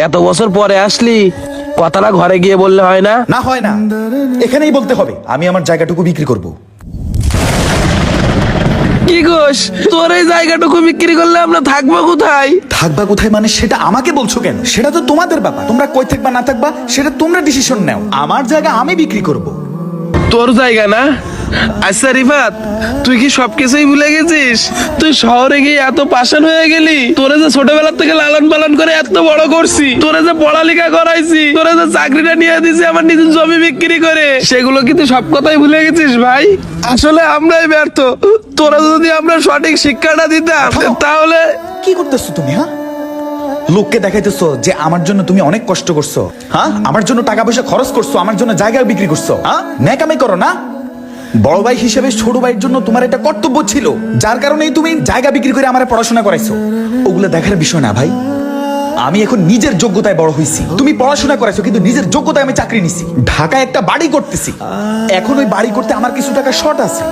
এত বছর পরে আসলি, কথাটা ঘরে গিয়ে বললে হয় না? না হয় না, এখানেই বলতে হবে আমি আমার জায়গাটুকু বিক্রি করব। কি গোস, তোর এই জায়গাটুকু বিক্রি করলে আমরা থাকবো কোথায়? থাকবা কোথায় মানে সেটা আমাকে বলছো কেন? সেটা তো তোমাদের ব্যাপার, তোমরা কই থাকবা না থাকবা সেটা তোমরা ডিসিশন নাও। আমার জায়গা আমি বিক্রি করব। তোর জায়গা না? আচ্ছা রিফাত, তুই কি সবকিছুই ভুলে গেছিস? তুই শহরে গিয়ে এত পাষাণ হয়ে গেলি। তোরে যে ছোটবেলা থেকে লালন পালন করে এত বড় করছি, তোরে যে পড়ালেখা করাইছি, তোরে যে চাকরিটা নিয়ে দিছি আমার নিজের জমি বিক্রি করে, সেগুলো কি তুই সব কথাই ভুলে গেছিস ভাই? আসলে আমরাই ব্যর্থ। তোরা যদি আমরা সঠিক শিক্ষাটা দিতাম তাহলে। কি করতেছো তুমি? হ্যাঁ, লোককে দেখাইতেছো যে আমার জন্য তুমি অনেক কষ্ট করছো। হ্যাঁ, আমার জন্য টাকা পয়সা খরচ করছো, আমার জন্য জায়গা বিক্রি করছো। হ্যাঁ, ন্যাকামি করো না। বড় ভাই হিসেবে ছোট ভাইয়ের জন্য তোমার একটা কর্তব্য ছিল, যার কারণেই তুমি জায়গা বিক্রি করে আমার পড়াশোনা করাইছো। ওগুলো দেখার বিষয় না ভাই। আমি এখন নিজের যোগ্যতায় বড় হয়েছি। তুমি পড়াশোনা করাইছো, কিন্তু নিজের যোগ্যতায় আমি চাকরি নিছি। ঢাকায় একটা বাড়ি করতেছি, এখন ওই বাড়ি করতে আমার কিছু টাকা শর্ট আছে।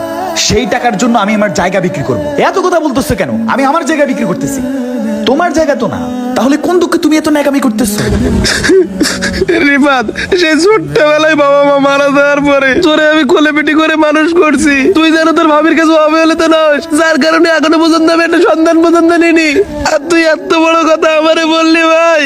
সেই টাকার জন্য আমি আমার জায়গা বিক্রি করব। এত কথা বলতেছো কেন? আমি আমার জায়গা বিক্রি করতেছি, তোমার জায়গা তো না। তাহলে কোন দুঃখে তুমি এত ন্যাকামি করতেছো? রিফাত, সেই ছোট্টবেলায় বাবা মা মারা যাওয়ার পরে তোরে আমি কোলে পিটি করে মানুষ করছি। তুই যেন তোর ভাবির কাছে অবহেলিত নস, যার কারণে এখনো পর্যন্ত আমি একটা সন্তান পর্যন্ত নিনি। আর তুই এত বড় কথা আমারে বললি ভাই।